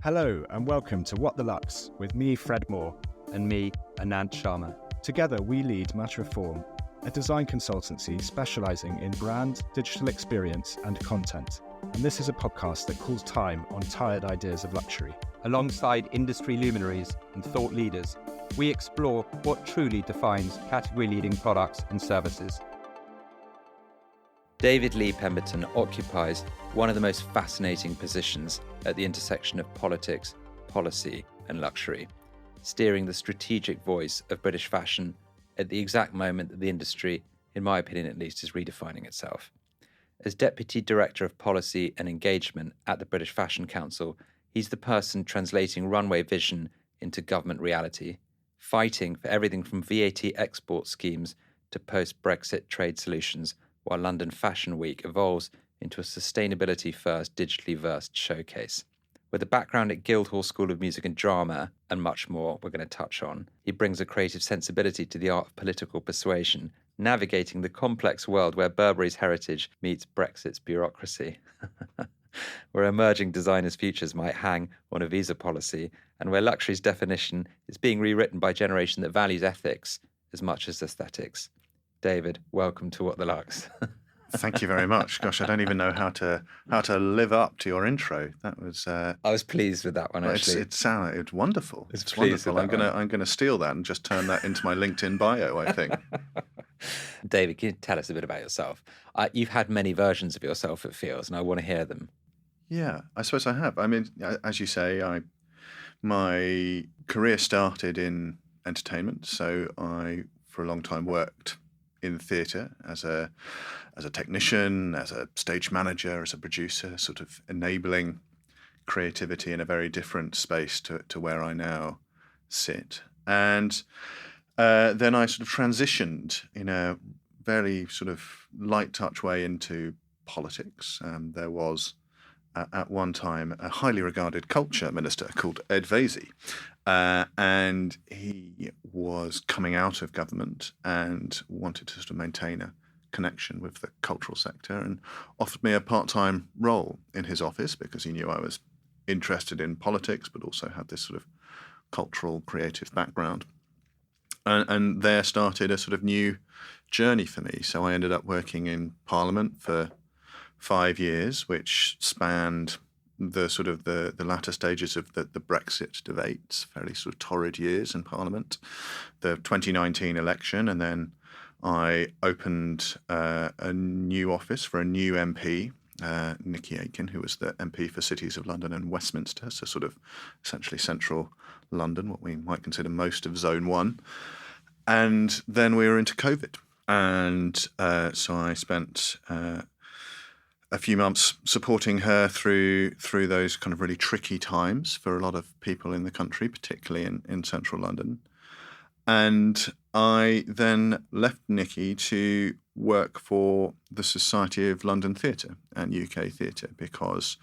Hello and welcome to What the Lux with me, Fred Moore. And me, Anand Sharma. Together we lead Matter of Form, a design consultancy specialising in brand, digital experience and content. And this is a podcast that calls time on tired ideas of luxury. Alongside industry luminaries and thought leaders, we explore what truly defines category-leading products and services. David Leigh Pemberton occupies one of the most fascinating positions at the intersection of politics, policy and luxury, steering the strategic voice of British fashion at the exact moment that the industry, in my opinion at least, is redefining itself. As Deputy Director of Policy and Engagement at the British Fashion Council, he's the person translating runway vision into government reality, fighting for everything from VAT export schemes to post-Brexit trade solutions, while London Fashion Week evolves into a sustainability-first, digitally versed showcase. With a background at Guildhall School of Music and Drama, and much more we're going to touch on, he brings a creative sensibility to the art of political persuasion, navigating the complex world where Burberry's heritage meets Brexit's bureaucracy. Where emerging designers' futures might hang on a visa policy, and where luxury's definition is being rewritten by a generation that values ethics as much as aesthetics. David, welcome to What the Lux. Thank you very much. Gosh, I don't even know how to live up to your intro. That was. I was pleased with that one. Actually, it's wonderful. It's wonderful. I'm gonna steal that and just turn that into my LinkedIn bio, I think. David, can you tell us a bit about yourself? You've had many versions of yourself, it feels, and I want to hear them. Yeah, I suppose I have. I mean, as you say, my career started in entertainment, so I, for a long time, worked in theatre as a technician, as a stage manager, as a producer, sort of enabling creativity in a very different space to where I now sit. And then I sort of transitioned in a very sort of light touch way into politics. There was at one time a highly regarded culture minister called Ed Vaizey. And he was coming out of government and wanted to sort of maintain a connection with the cultural sector and offered me a part-time role in his office because he knew I was interested in politics but also had this sort of cultural creative background. And there started a sort of new journey for me. So I ended up working in Parliament for 5 years, which spanned the sort of the latter stages of the Brexit debates, fairly sort of torrid years in Parliament, the 2019 election, and then I opened a new office for a new MP, Nikki Aiken, who was the MP for Cities of London and Westminster, so sort of essentially central London, what we might consider most of Zone 1. And then we were into COVID. And so I spent a few months supporting her through those kind of really tricky times for a lot of people in the country, particularly in central London. And I then left Nikki to work for the Society of London Theatre and UK Theatre because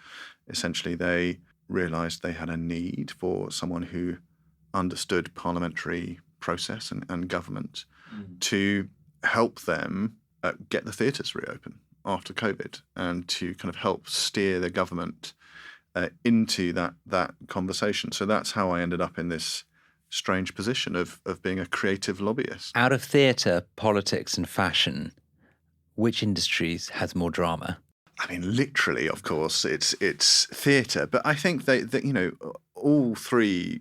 essentially they realised they had a need for someone who understood parliamentary process and government to help them get the theatres reopen after COVID and to kind of help steer the government into that conversation. So that's how I ended up in this strange position of being a creative lobbyist. Out of theatre, politics and fashion, which industries has more drama? I mean, literally, of course, it's theatre. But I think that you know, all three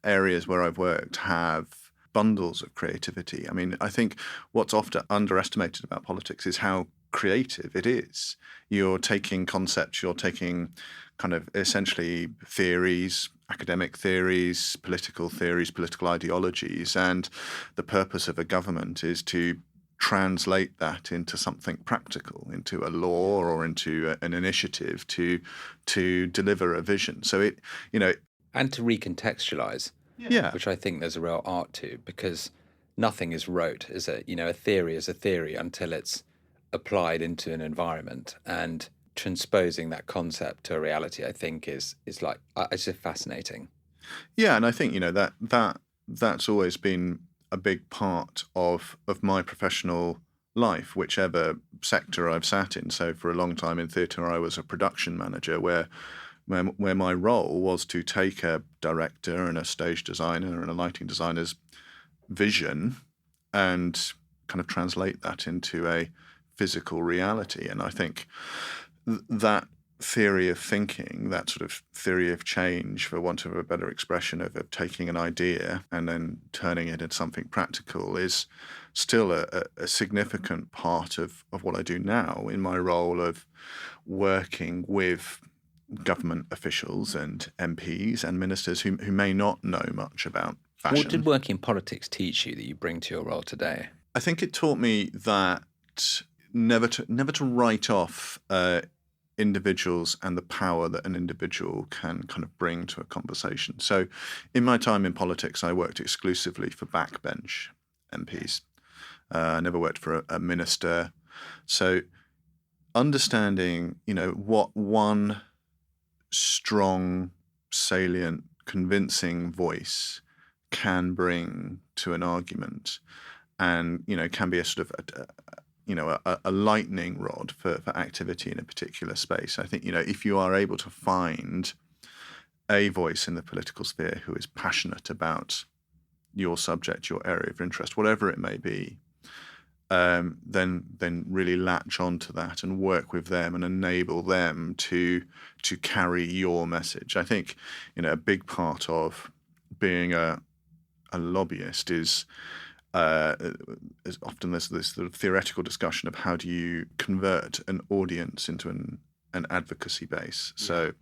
areas where I've worked have bundles of creativity. I mean, I think what's often underestimated about politics is how creative it is. You're taking concepts, you're taking kind of essentially theories, academic theories, political ideologies, and the purpose of a government is to translate that into something practical, into a law or into an initiative to deliver a vision. So it, you know, and to recontextualize, which I think there's a real art to, because nothing is rote, is it? You know, a theory is a theory until it's applied into an environment, and transposing that concept to a reality, I think, is like, it's just fascinating. Yeah, and I think, you know, that's always been a big part of my professional life, whichever sector I've sat in. So for a long time in theatre, I was a production manager where where my role was to take a director and a stage designer and a lighting designer's vision and kind of translate that into a physical reality. And I think that theory of thinking, that sort of theory of change, for want of a better expression, of taking an idea and then turning it into something practical, is still a significant part of what I do now in my role of working with government officials and MPs and ministers who may not know much about fashion. What did working in politics teach you that you bring to your role today? I think it taught me that never to write off individuals and the power that an individual can kind of bring to a conversation. So in my time in politics, I worked exclusively for backbench MPs. I never worked for a minister. So understanding, what one strong, salient, convincing voice can bring to an argument, and can be a sort of a lightning rod for activity in a particular space. I think if you are able to find a voice in the political sphere who is passionate about your subject, your area of interest, whatever it may be, then really latch onto that and work with them and enable them to carry your message. I think a big part of being a lobbyist is often there's this sort of theoretical discussion of how do you convert an audience into an advocacy base. So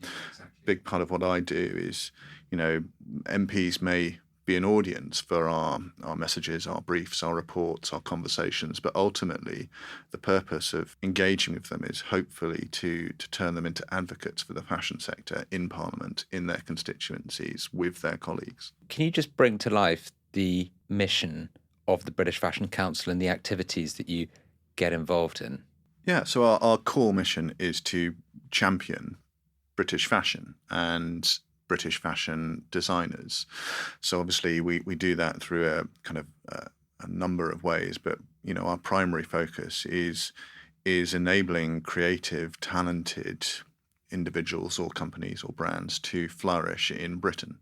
big part of what I do is, MPs may be an audience for our messages, our briefs, our reports, our conversations, but ultimately the purpose of engaging with them is hopefully to turn them into advocates for the fashion sector in Parliament, in their constituencies, with their colleagues. Can you just bring to life the mission of the British Fashion Council and the activities that you get involved in? Yeah, so our core mission is to champion British fashion and British fashion designers. So obviously we do that through a kind of a number of ways, but our primary focus is enabling creative, talented individuals or companies or brands to flourish in Britain.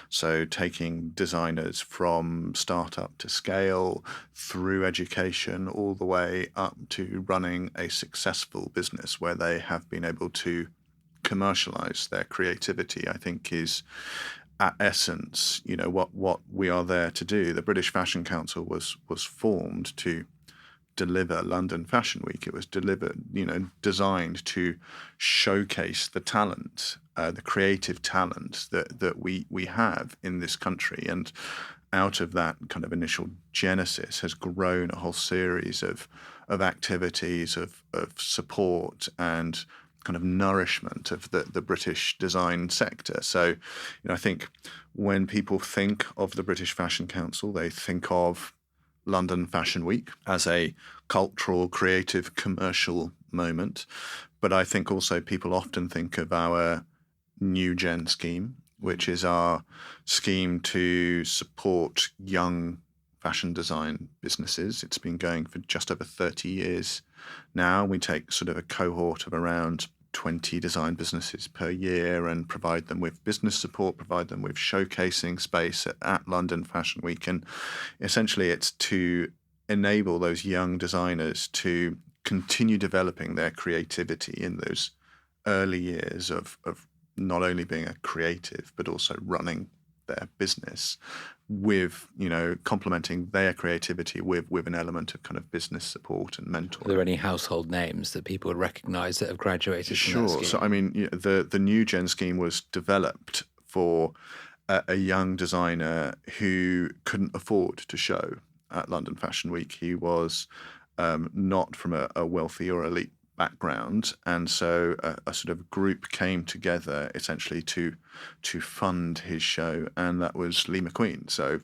So taking designers from startup to scale, through education, all the way up to running a successful business where they have been able to commercialize their creativity, I think is at essence, what we are there to do. The British Fashion Council was formed to deliver London Fashion Week. It was designed to showcase the talent, the creative talent that we have in this country. And out of that kind of initial genesis has grown a whole series of activities, of support and kind of nourishment of the British design sector. So, I think when people think of the British Fashion Council, they think of London Fashion Week as a cultural, creative, commercial moment. But I think also people often think of our New Gen scheme, which is our scheme to support young fashion design businesses. It's been going for just over 30 years now. We take sort of a cohort of around 20 design businesses per year and provide them with business support, provide them with showcasing space at London Fashion Week. And essentially it's to enable those young designers to continue developing their creativity in those early years of not only being a creative, but also running their business with, complementing their creativity with an element of kind of business support and mentoring. Are there any household names that people would recognise that have graduated from that scheme? So, the New Gen scheme was developed for a young designer who couldn't afford to show at London Fashion Week. He was not from a wealthy or elite background, and so a sort of group came together essentially to fund his show, and that was Leigh McQueen. So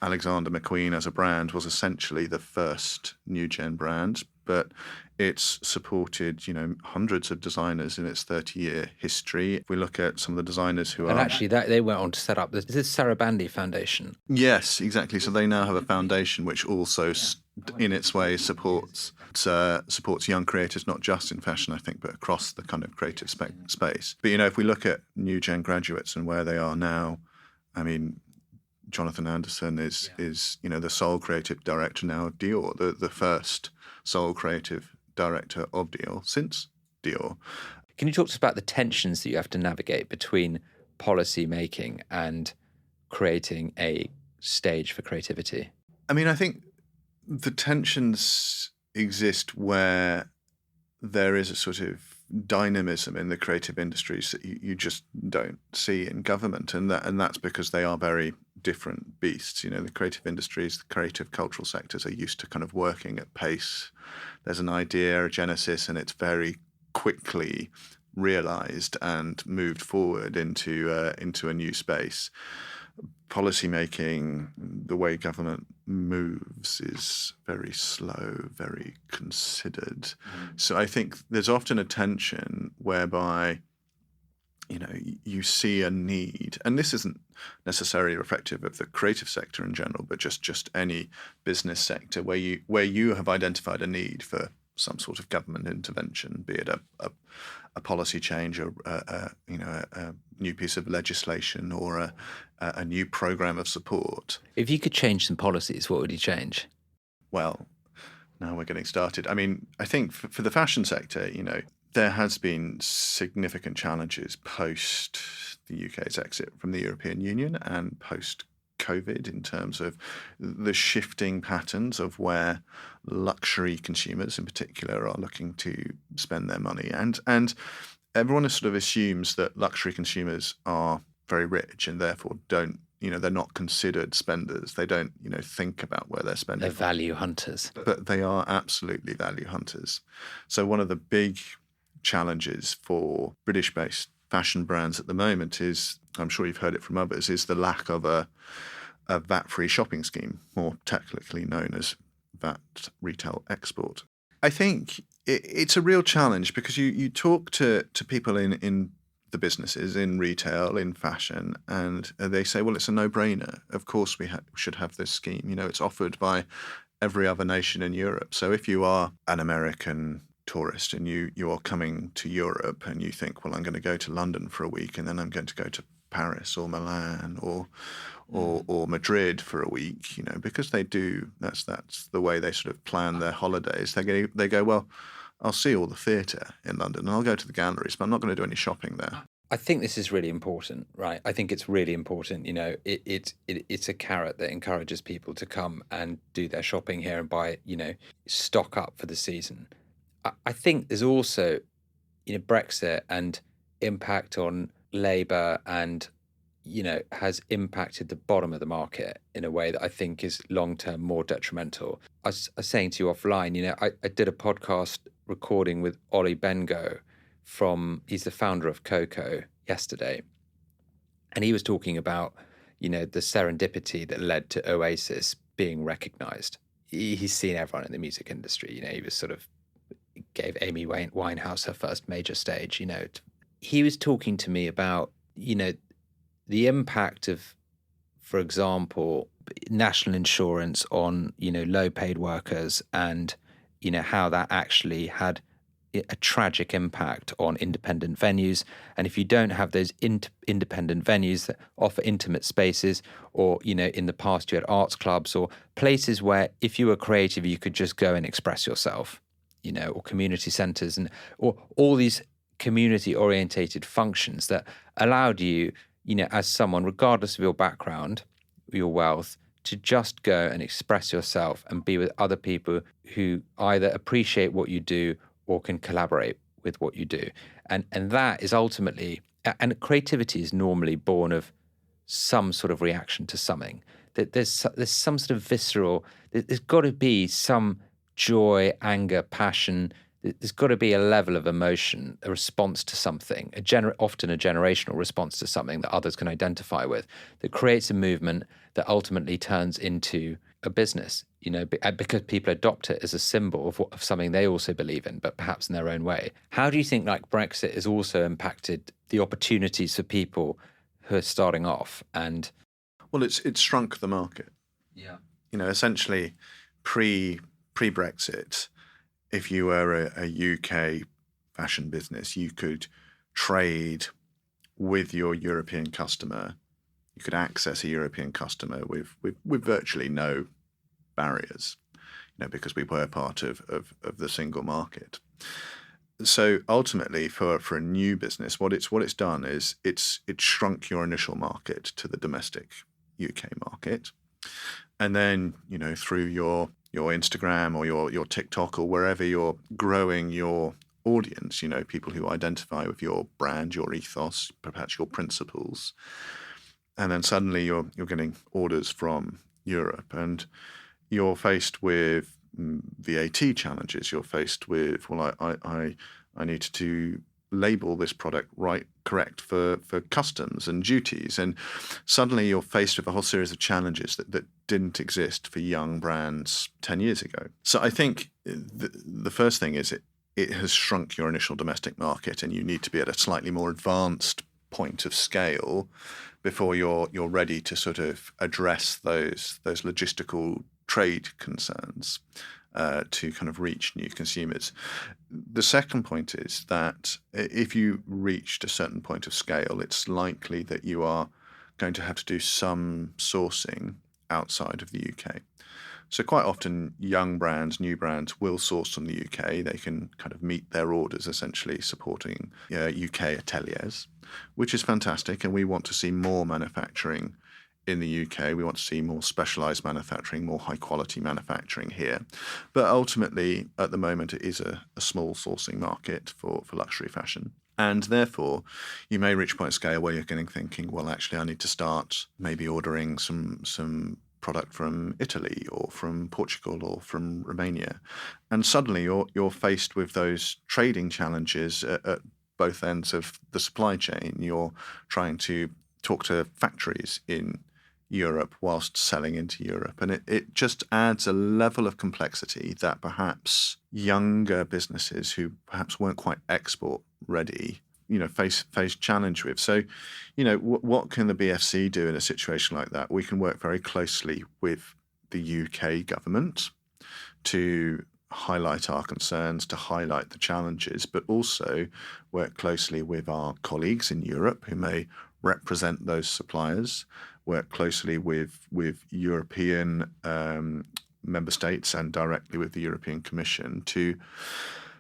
Alexander McQueen as a brand was essentially the first New Gen brand, but it's supported, hundreds of designers in its 30-year history. If we look at some of the designers who and actually they went on to set up this Sarabandi Foundation. Yes, exactly. So they now have a foundation which also in its way supports young creators, not just in fashion, I think, but across the kind of creative space. But, if we look at new gen graduates and where they are now, I mean, Jonathan Anderson is the sole creative director now of Dior, the first sole creative director of Dior since Dior. Can you talk to us about the tensions that you have to navigate between policy making and creating a stage for creativity? I mean, I think the tensions exist where there is a sort of dynamism in the creative industries that you just don't see in government, and that's because they are very different beasts. The creative industries, the creative cultural sectors are used to kind of working at pace. There's an idea, a genesis, and it's very quickly realized and moved forward into a new space. Policy making, the way government moves, is very slow, very considered. So I think there's often a tension whereby you see a need, and this isn't necessarily reflective of the creative sector in general, but just any business sector where you have identified a need for some sort of government intervention, be it a policy change, or a new piece of legislation, or a new program of support. If you could change some policies, what would you change? Well, now we're getting started. I mean, I think for the fashion sector, there has been significant challenges post the UK's exit from the European Union and post COVID in terms of the shifting patterns of where luxury consumers in particular are looking to spend their money. And everyone sort of assumes that luxury consumers are very rich and therefore don't, they're not considered spenders. They don't, think about where they're spending. They're value hunters. But they are absolutely value hunters. So one of the big challenges for British-based fashion brands at the moment is, I'm sure you've heard it from others, is the lack of a VAT-free shopping scheme, more technically known as VAT retail export. I think it's a real challenge because you talk to people in the businesses, in retail, in fashion, and they say, well, it's a no-brainer. Of course we should have this scheme. It's offered by every other nation in Europe. So if you are an American tourist and you are coming to Europe and you think, well, I'm going to go to London for a week and then I'm going to go to Paris or Milan or Madrid for a week, because they do, that's the way they sort of plan their holidays. They go, well, I'll see all the theatre in London and I'll go to the galleries, but I'm not going to do any shopping there. I think this is really important, right? I think it's really important. It's a carrot that encourages people to come and do their shopping here and buy, stock up for the season. I think there's also, Brexit and impact on Labour and, has impacted the bottom of the market in a way that I think is long-term more detrimental. I was saying to you offline, I did a podcast recording with Ollie Bengo he's the founder of Coco, yesterday. And he was talking about, the serendipity that led to Oasis being recognised. He's seen everyone in the music industry, he was sort of gave Amy Winehouse her first major stage, He was talking to me about, the impact of, for example, national insurance on, low-paid workers and, how that actually had a tragic impact on independent venues. And if you don't have those independent venues that offer intimate spaces, or, in the past you had arts clubs or places where if you were creative, you could just go and express yourself, or community centres or all these community-orientated functions that allowed you, as someone, regardless of your background, your wealth, to just go and express yourself and be with other people who either appreciate what you do or can collaborate with what you do. And that is ultimately, and creativity is normally born of some sort of reaction to something. That there's some sort of visceral, there's got to be some joy, anger, passion. There's got to be a level of emotion, a response to something, often a generational response to something that others can identify with, that creates a movement that ultimately turns into a business, because people adopt it as a symbol of something they also believe in, but perhaps in their own way. How do you think Brexit has also impacted the opportunities for people who are starting off? And well, it's shrunk the market. Yeah. Essentially pre-Brexit, if you were a UK fashion business, you could trade with your European customer. You could access a European customer with virtually no barriers, because we were part of the single market. So ultimately, for a new business, what it's done is it's shrunk your initial market to the domestic UK market, and then through your Instagram or your TikTok or wherever you're growing your audience, people who identify with your brand, your ethos, perhaps your principles, and then suddenly you're getting orders from Europe, and you're faced with VAT challenges. You're faced with, well, I need to label this product correct for customs and duties, and suddenly you're faced with a whole series of challenges that didn't exist for young brands 10 years ago. So I think the first thing is it has shrunk your initial domestic market, and you need to be at a slightly more advanced point of scale before you're ready to sort of address those logistical trade concerns to kind of reach new consumers. The second point is that if you reached a certain point of scale, it's likely that you are going to have to do some sourcing outside of the UK. So quite often young brands, new brands will source from the UK. They can kind of meet their orders essentially supporting UK ateliers, which is fantastic. And we want to see more manufacturing in the UK. We want to see more specialised manufacturing, more high quality manufacturing here. But ultimately, at the moment, it is a small sourcing market for luxury fashion. And therefore, you may reach a point of scale where you're getting thinking, well, actually, I need to start maybe ordering some product from Italy or from Portugal or from Romania. And suddenly you're faced with those trading challenges at both ends of the supply chain. You're trying to talk to factories in Europe whilst selling into Europe. And it just adds a level of complexity that perhaps younger businesses who perhaps weren't quite export ready face challenge with. So, what can the BFC do in a situation like that? We can work very closely with the UK government to highlight our concerns, to highlight the challenges, but also work closely with our colleagues in Europe who may represent those suppliers, work closely with European member states and directly with the European Commission to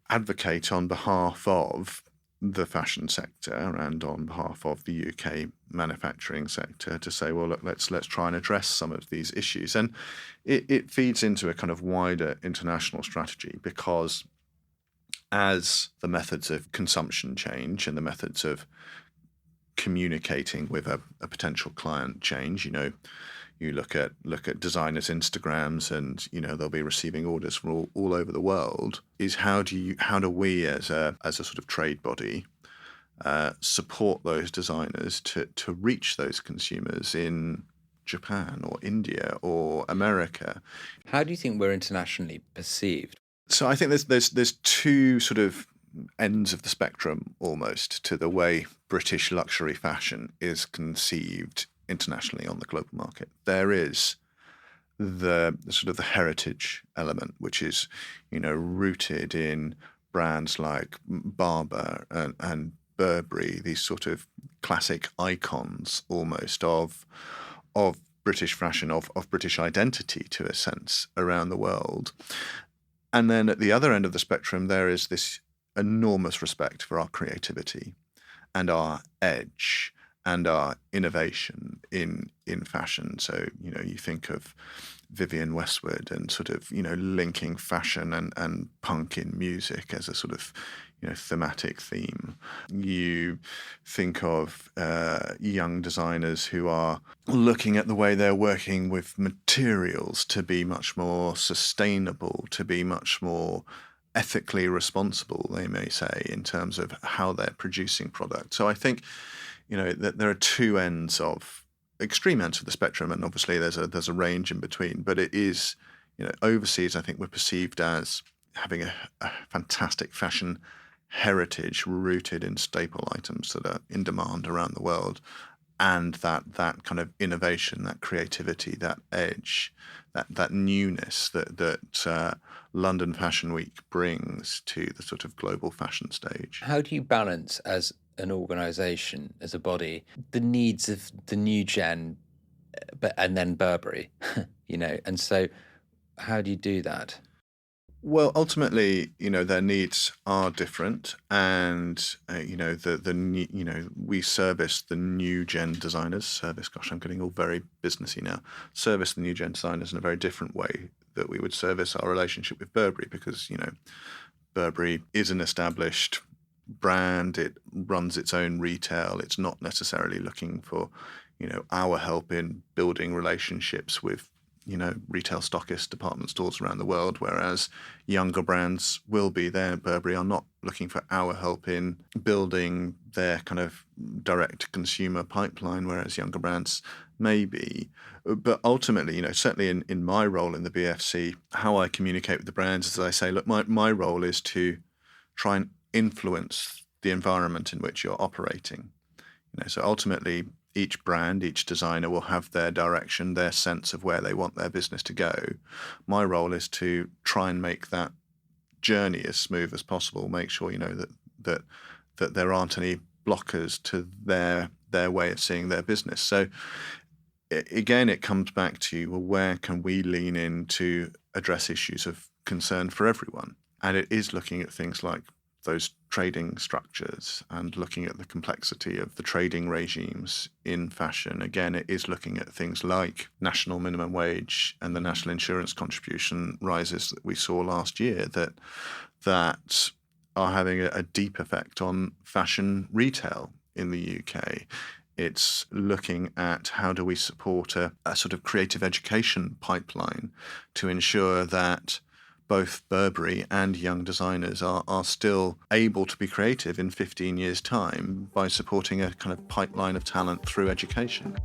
advocate on behalf of the fashion sector and on behalf of the UK manufacturing sector to say, well, look, let's try and address some of these issues. And it feeds into a kind of wider international strategy, because as the methods of consumption change and the methods of communicating with a potential client change, you look at designers' Instagrams, and they'll be receiving orders from all over the world. Is how do we as a sort of trade body support those designers to reach those consumers in Japan or India or America? How do you think we're internationally perceived? So I think there's two sort of ends of the spectrum almost to the way British luxury fashion is conceived internationally on the global market. There is the sort of the heritage element, which is, rooted in brands like Barbour and Burberry, these sort of classic icons almost of British fashion, of British identity to a sense around the world. And then at the other end of the spectrum, there is this enormous respect for our creativity and our edge and our innovation in fashion. So, you think of Vivienne Westwood and sort of, linking fashion and punk in music as a sort of, thematic theme. You think of young designers who are looking at the way they're working with materials to be much more sustainable, to be much more ethically responsible, they may say, in terms of how they're producing product. So I think, that there are two extreme ends of the spectrum, and obviously there's a range in between. But it is, overseas, I think we're perceived as having a fantastic fashion heritage rooted in staple items that are in demand around the world. and that kind of innovation, that creativity, that edge, that newness that London Fashion Week brings to the sort of global fashion stage. How do you balance as an organisation, as a body, the needs of the new gen, and then Burberry, And so, how do you do that? Well, ultimately, their needs are different, and we service the new gen designers. Gosh, I'm getting all very businessy now. Service the new gen designers in a very different way that we would service our relationship with Burberry, because Burberry is an established brand. It runs its own retail. It's not necessarily looking for our help in building relationships with retail stockists, department stores around the world, whereas younger brands will be there. Burberry are not looking for our help in building their kind of direct consumer pipeline, whereas younger brands may be. But ultimately, certainly in my role in the BFC, how I communicate with the brands is I say, look, my role is to try and influence the environment in which you're operating. So ultimately, each brand, each designer will have their direction, their sense of where they want their business to go. My role is to try and make that journey as smooth as possible, make sure that there aren't any blockers to their way of seeing their business. So again, it comes back to, well, where can we lean in to address issues of concern for everyone? And it is looking at things like those trading structures and looking at the complexity of the trading regimes in fashion. Again, it is looking at things like national minimum wage and the national insurance contribution rises that we saw last year that are having a deep effect on fashion retail in the UK. It's looking at how do we support a sort of creative education pipeline to ensure that both Burberry and young designers are still able to be creative in 15 years' time by supporting a kind of pipeline of talent through education.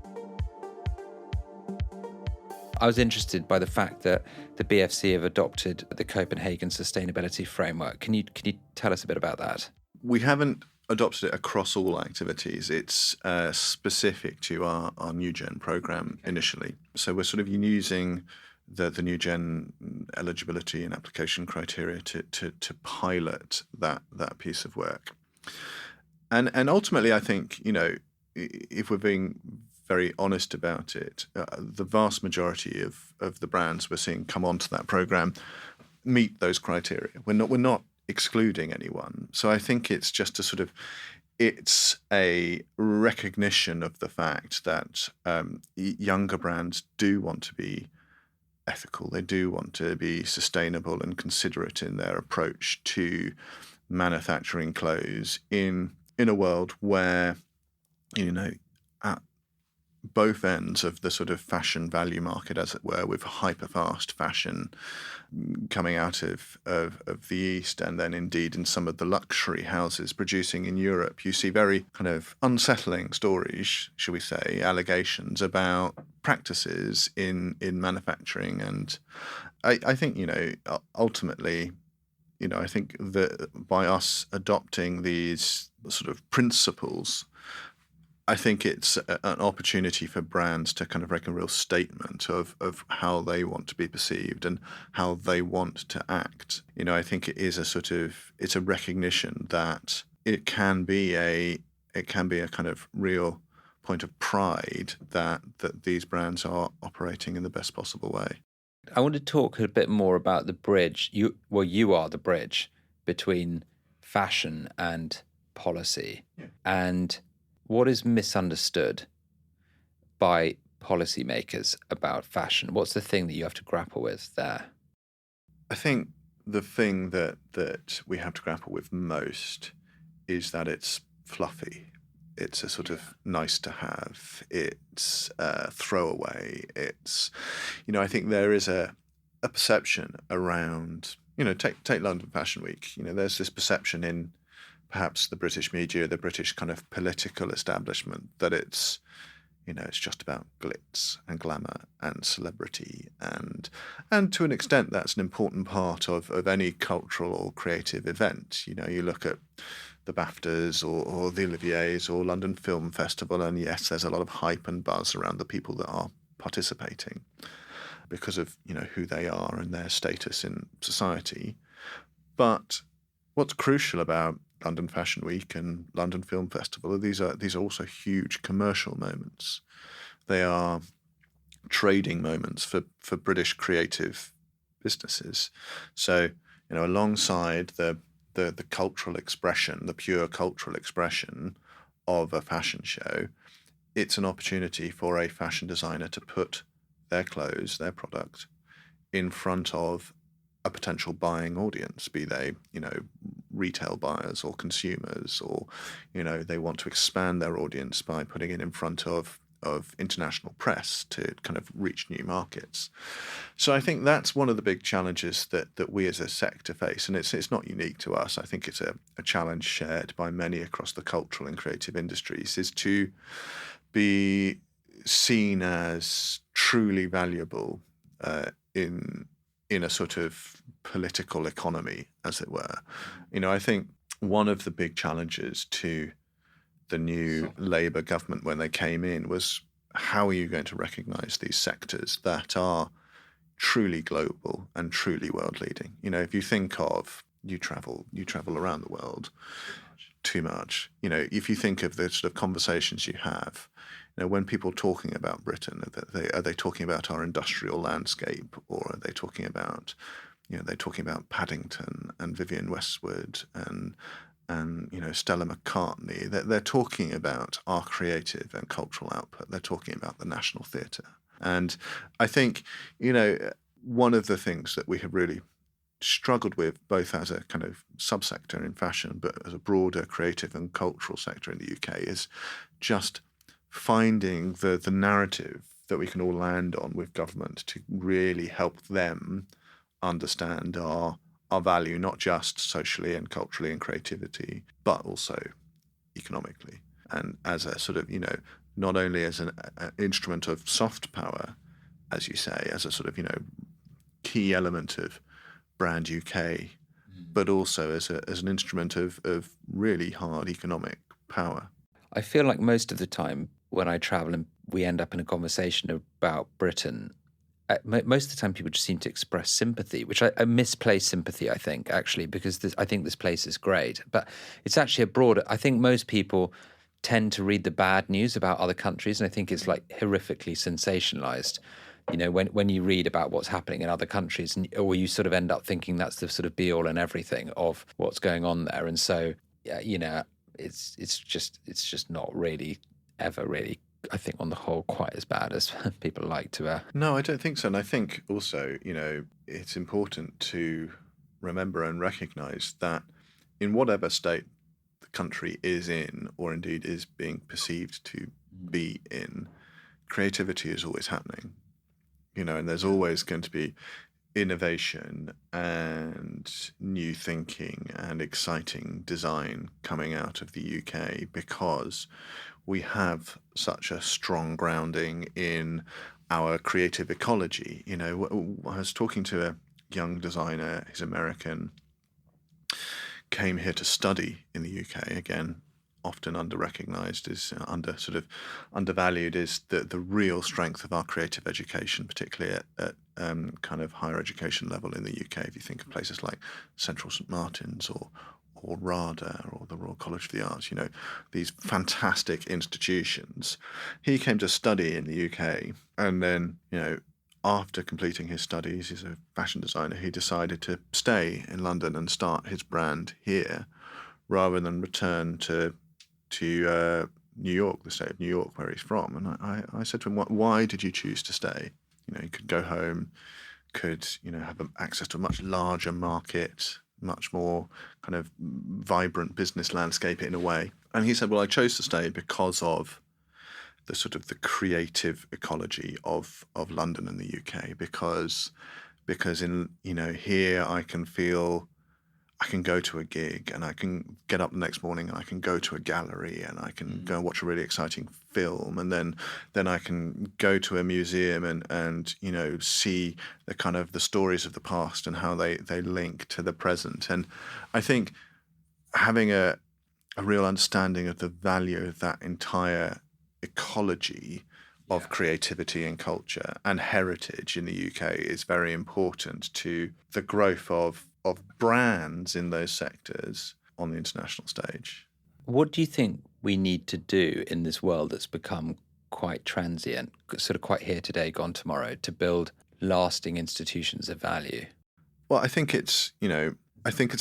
I was interested by the fact that the BFC have adopted the Copenhagen Sustainability Framework. Can you tell us a bit about that? We haven't adopted it across all activities. It's specific to our New Gen program initially. So we're sort of using the New Gen eligibility and application criteria to pilot that piece of work. And ultimately, I think, if we're being very honest about it, the vast majority of the brands we're seeing come onto that program meet those criteria. We're not excluding anyone. So I think it's just it's a recognition of the fact that younger brands do want to be ethical. They do want to be sustainable and considerate in their approach to manufacturing clothes in a world where, at both ends of the sort of fashion value market, as it were, with hyper-fast fashion coming out of the East, and then indeed in some of the luxury houses producing in Europe, you see very kind of unsettling stories, shall we say, allegations about practices in manufacturing. And I think, ultimately, I think that by us adopting these sort of principles, I think it's an opportunity for brands to kind of make a real statement of how they want to be perceived and how they want to act. I think it is it's a recognition that it can be a kind of real point of pride that these brands are operating in the best possible way. I want to talk a bit more about the bridge. You are the bridge between fashion and policy. Yeah. And what is misunderstood by policymakers about fashion? What's the thing that you have to grapple with there? I think the thing that we have to grapple with most is that it's fluffy. It's a sort of nice to have. It's throwaway. It's, I think there is a perception around, take London Fashion Week. There's this perception in perhaps the British media, the British kind of political establishment, that it's, It's just about glitz and glamour and celebrity, and to an extent that's an important part of any cultural or creative event. You look at the BAFTAs or the Olivier's or London Film Festival, and yes, there's a lot of hype and buzz around the people that are participating because of who they are and their status in society. But what's crucial about London Fashion Week and London Film Festival, these are also huge commercial moments. They are trading moments for British creative businesses. So, alongside the cultural expression, the pure cultural expression of a fashion show, it's an opportunity for a fashion designer to put their clothes, their product, in front of a potential buying audience, be they, retail buyers or consumers, or, they want to expand their audience by putting it in front of international press to kind of reach new markets. So I think that's one of the big challenges that we as a sector face, and it's not unique to us. I think it's a challenge shared by many across the cultural and creative industries, is to be seen as truly valuable in a sort of political economy, as it were. I think one of the big challenges to the new Labour government when they came in was, how are you going to recognise these sectors that are truly global and truly world leading? If you think of, you travel around the world too much. If you think of the sort of conversations you have, when people are talking about Britain, are they talking about our industrial landscape, or are they talking about, they're talking about Paddington and Vivienne Westwood and Stella McCartney? They're talking about our creative and cultural output. They're talking about the National Theatre. And I think, one of the things that we have really struggled with, both as a kind of subsector in fashion, but as a broader creative and cultural sector in the UK, is just finding the narrative that we can all land on with government to really help them understand our value, not just socially and culturally and creativity, but also economically. And as a sort of, not only as an instrument of soft power, as you say, as a sort of, key element of Brand UK, but also as an instrument of really hard economic power. I feel like most of the time when I travel and we end up in a conversation about Britain, most of the time people just seem to express sympathy, which I misplaced sympathy, I think, actually, because I think this place is great. But it's actually a broader, I think most people tend to read the bad news about other countries, and I think it's like horrifically sensationalized. When you read about what's happening in other countries, or you sort of end up thinking that's the sort of be all and everything of what's going on there. And so, it's just not really ever really, I think, on the whole, quite as bad as people like to. No, I don't think so. And I think also, it's important to remember and recognise that in whatever state the country is in, or indeed is being perceived to be in, creativity is always happening. And there's always going to be innovation and new thinking and exciting design coming out of the UK, because we have such a strong grounding in our creative ecology. I was talking to a young designer, he's American, came here to study in the UK, again, often under-recognised, is undervalued, is the real strength of our creative education, particularly at kind of higher education level in the UK. If you think of places like Central St Martin's or RADA or the Royal College of the Arts, these fantastic institutions. He came to study in the UK, and then, after completing his studies, he's a fashion designer, he decided to stay in London and start his brand here, rather than return to New York, the state of New York, where he's from. And I said to him, why did you choose to stay? You could go home, could, have access to a much larger market, much more kind of vibrant business landscape in a way. And he said, well, I chose to stay because of the sort of the creative ecology of London and the UK, because in, here I can feel I can go to a gig and I can get up the next morning and I can go to a gallery and I can go and watch a really exciting film, and then I can go to a museum and see the kind of the stories of the past and how they link to the present. And I think having a real understanding of the value of that entire ecology of creativity and culture and heritage in the UK is very important to the growth of brands in those sectors on the international stage. What do you think we need to do in this world that's become quite transient, sort of quite here today, gone tomorrow, to build lasting institutions of value? Well, I think it's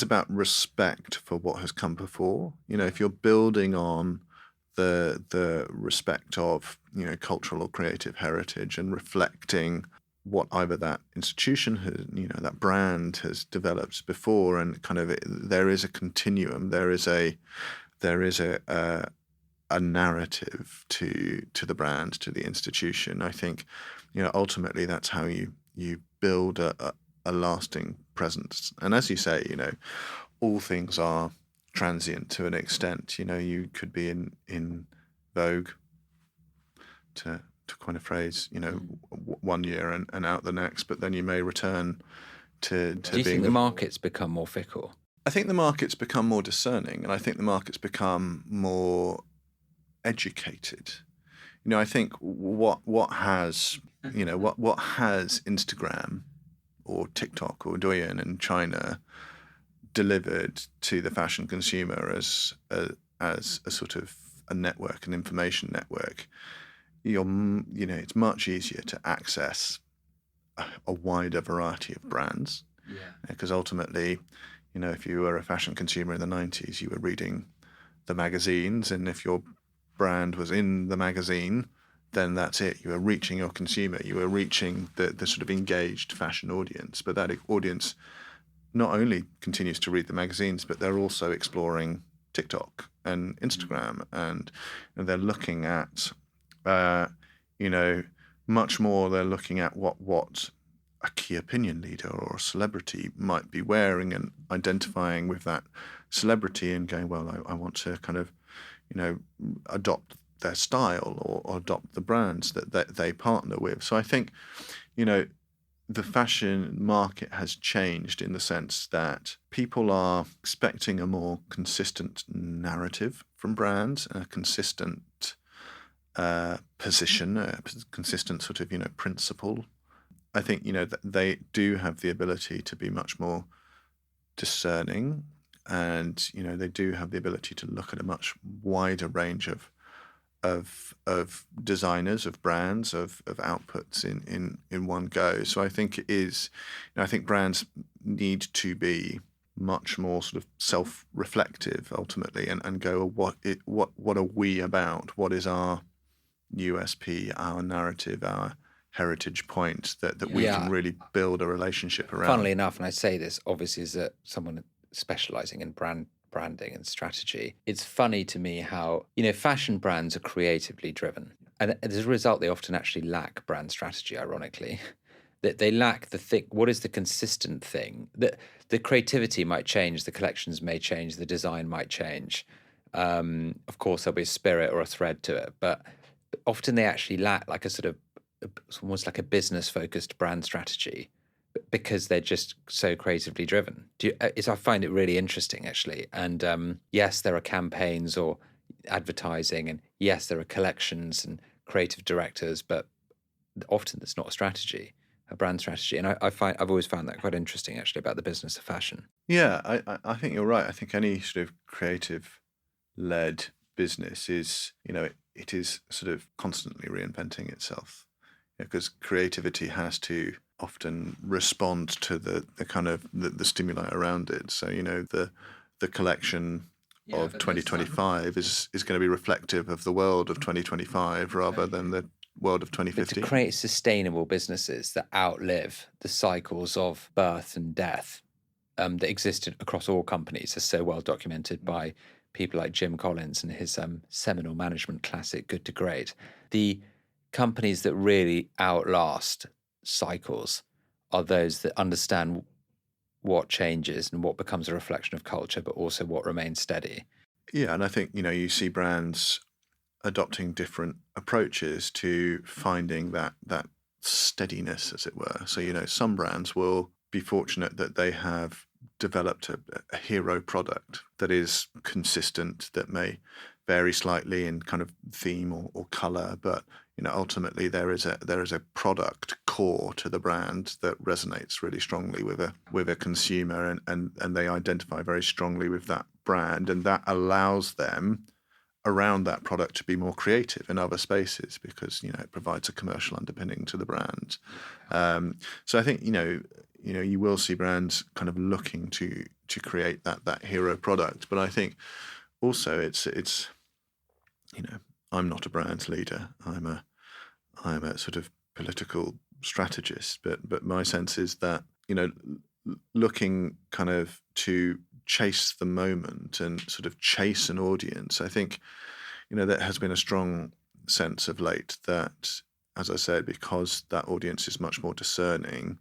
about respect for what has come before. If you're building on the respect of cultural or creative heritage and reflecting what either that institution has, that brand has developed before, and kind of there is a continuum, there is a narrative to the brand, to the institution. I think ultimately that's how you build a lasting presence. And as you say, all things are transient to an extent. You could be in vogue, to coin a phrase, 1 year and out the next, but then you may return to Do you think the market's become more fickle? I think the market's become more discerning, and I think the market's become more educated. I think what has Instagram or TikTok or Douyin in China delivered to the fashion consumer as a sort of a network, an information network. It's much easier to access a wider variety of brands, because ultimately, if you were a fashion consumer in the 90s, you were reading the magazines, and if your brand was in the magazine, then that's it. You were reaching your consumer. You were reaching the sort of engaged fashion audience. But that audience not only continues to read the magazines, but they're also exploring TikTok and Instagram, and they're looking at, much more. They're looking at what a key opinion leader or a celebrity might be wearing, and identifying with that celebrity and going, well, I want to kind of, adopt their style or adopt the brands that they partner with. So I think, the fashion market has changed in the sense that people are expecting a more consistent narrative from brands, a consistent position, a consistent sort of, principle. I think, that they do have the ability to be much more discerning, and, they do have the ability to look at a much wider range of designers, of brands, of outputs in one go. So I think it is, I think brands need to be much more sort of self-reflective ultimately, and go, what are we about? What is our USP, our narrative, our heritage point that we can really build a relationship around? Funnily enough, and I say this obviously as someone specialising in branding and strategy, it's funny to me how, fashion brands are creatively driven. And as a result, they often actually lack brand strategy, ironically. That they lack what is the consistent thing? That the creativity might change, the collections may change, the design might change. Of course, there'll be a spirit or a thread to it, but often they actually lack like a sort of almost like a business-focused brand strategy, because they're just so creatively driven. I find it really interesting, actually. And yes, there are campaigns or advertising, and yes, there are collections and creative directors, but often it's not a strategy, a brand strategy. And I've always found that quite interesting, actually, about the business of fashion. Yeah, I think you're right. I think any sort of creative-led business is, it is sort of constantly reinventing itself, because creativity has to often respond to the kind of the stimuli around it. So, the collection of 2025 is going to be reflective of the world of 2025 rather than the world of 2050. But to create sustainable businesses that outlive the cycles of birth and death that existed across all companies, is so well documented by people like Jim Collins and his seminal management classic, Good to Great. The companies that really outlast cycles are those that understand what changes and what becomes a reflection of culture, but also what remains steady. Yeah, and I think, you see brands adopting different approaches to finding that steadiness, as it were. So, some brands will be fortunate that they have developed a hero product that is consistent, that may vary slightly in kind of theme or color, but ultimately there is a product core to the brand that resonates really strongly with a consumer, and they identify very strongly with that brand, and that allows them around that product to be more creative in other spaces because it provides a commercial underpinning to the brand. So I think you will see brands kind of looking to create that hero product, but I think also it's I'm not a brand leader. I'm a sort of political strategist, but my sense is that looking kind of to chase the moment and sort of chase an audience. I think there has been a strong sense of late that, as I said, because that audience is much more discerning,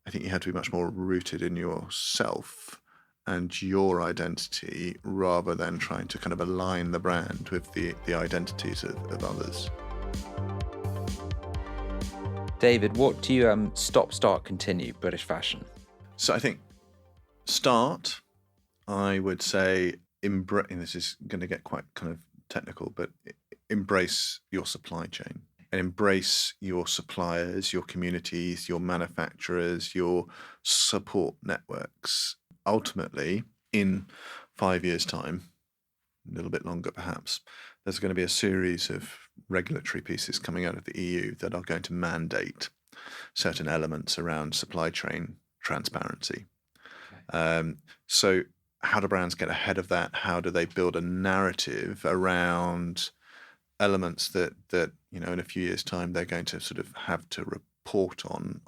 I think you have to be much more rooted in yourself and your identity rather than trying to kind of align the brand with the identities of others. David, what do you stop, start, continue British fashion? So I think start, I would say, and this is going to get quite kind of technical, but embrace your supply chain and embrace your suppliers, your communities, your manufacturers, your support networks. Ultimately, in 5 years' time, a little bit longer perhaps, there's going to be a series of regulatory pieces coming out of the EU that are going to mandate certain elements around supply chain transparency. So how do brands get ahead of that? How do they build a narrative around elements that in a few years' time they're going to sort of have to report on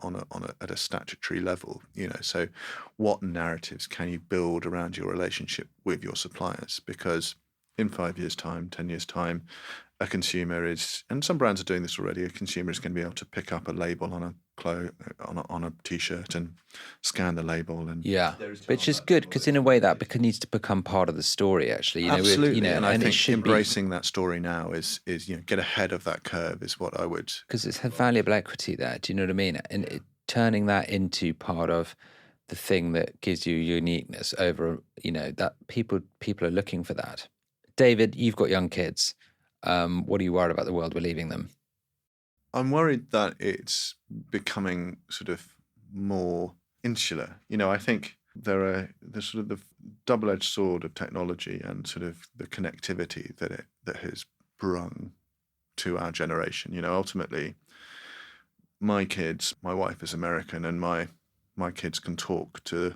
at a statutory level? So what narratives can you build around your relationship with your suppliers? Because in 5 years' time, 10 years' time, a consumer is, and some brands are doing this already, a consumer is going to be able to pick up a label on a t-shirt and scan the label. And which is good because in a way that needs to become part of the story, actually. Absolutely, and I think embracing that story now is get ahead of that curve is what I would. Because it's had valuable equity there, do you know what I mean? And turning that into part of the thing that gives you uniqueness over, that people are looking for that. David, you've got young kids. What are you worried about the world we're leaving them? I'm worried that it's becoming sort of more insular. I think there's sort of the double-edged sword of technology and sort of the connectivity that has brung to our generation. Ultimately, my wife is American, and my kids can talk to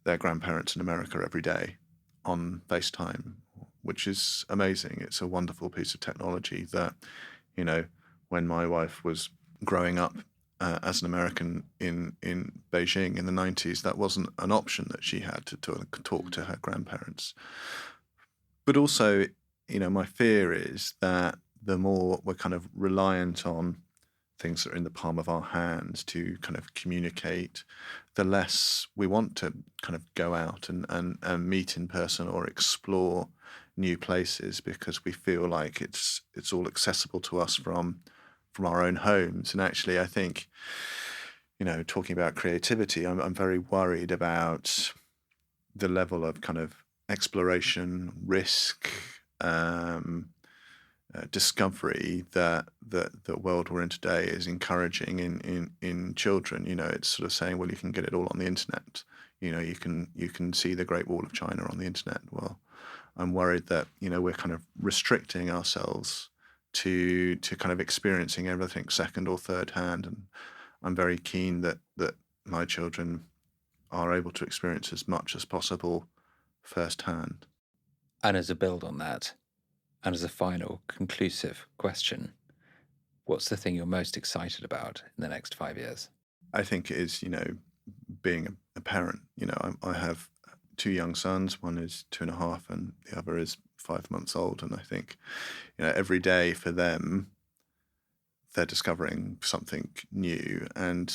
their grandparents in America every day on FaceTime, which is amazing. It's a wonderful piece of technology that, when my wife was growing up as an American in Beijing in the 90s, that wasn't an option that she had to talk to her grandparents. But also, my fear is that the more we're kind of reliant on things that are in the palm of our hands to kind of communicate, the less we want to kind of go out and meet in person or explore new places because we feel like it's all accessible to us from our own homes. And actually, I think, talking about creativity, I'm very worried about the level of kind of exploration, risk, discovery that the world we're in today is encouraging in children. It's sort of saying, well, you can get it all on the internet. You can see the Great Wall of China on the internet. Well, I'm worried that we're kind of restricting ourselves to kind of experiencing everything second or third hand, and I'm very keen that my children are able to experience as much as possible firsthand. And as a build on that, and as a final conclusive question, what's the thing you're most excited about in the next 5 years? I think it is, being a parent. I have 2 young sons. One is 2.5 and the other is 5 months old. And I think, every day for them, they're discovering something new, and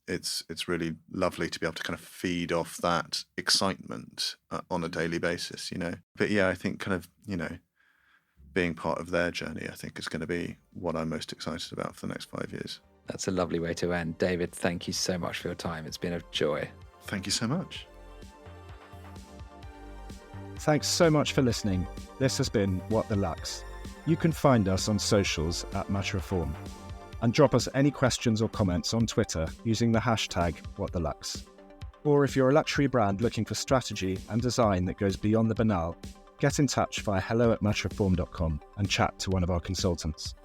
it's really lovely to be able to kind of feed off that excitement on a daily basis, you know. But yeah, I think kind of, you know, being part of their journey, I think, is going to be what I'm most excited about for the next 5 years. That's a lovely way to end. David, thank you so much for your time. It's been a joy. Thank you so much. Thanks so much for listening. This has been What the Lux. You can find us on socials at Matter Reform, and drop us any questions or comments on Twitter using the hashtag #WhatTheLux. Or if you're a luxury brand looking for strategy and design that goes beyond the banal, get in touch via hello@matterreform.com and chat to one of our consultants.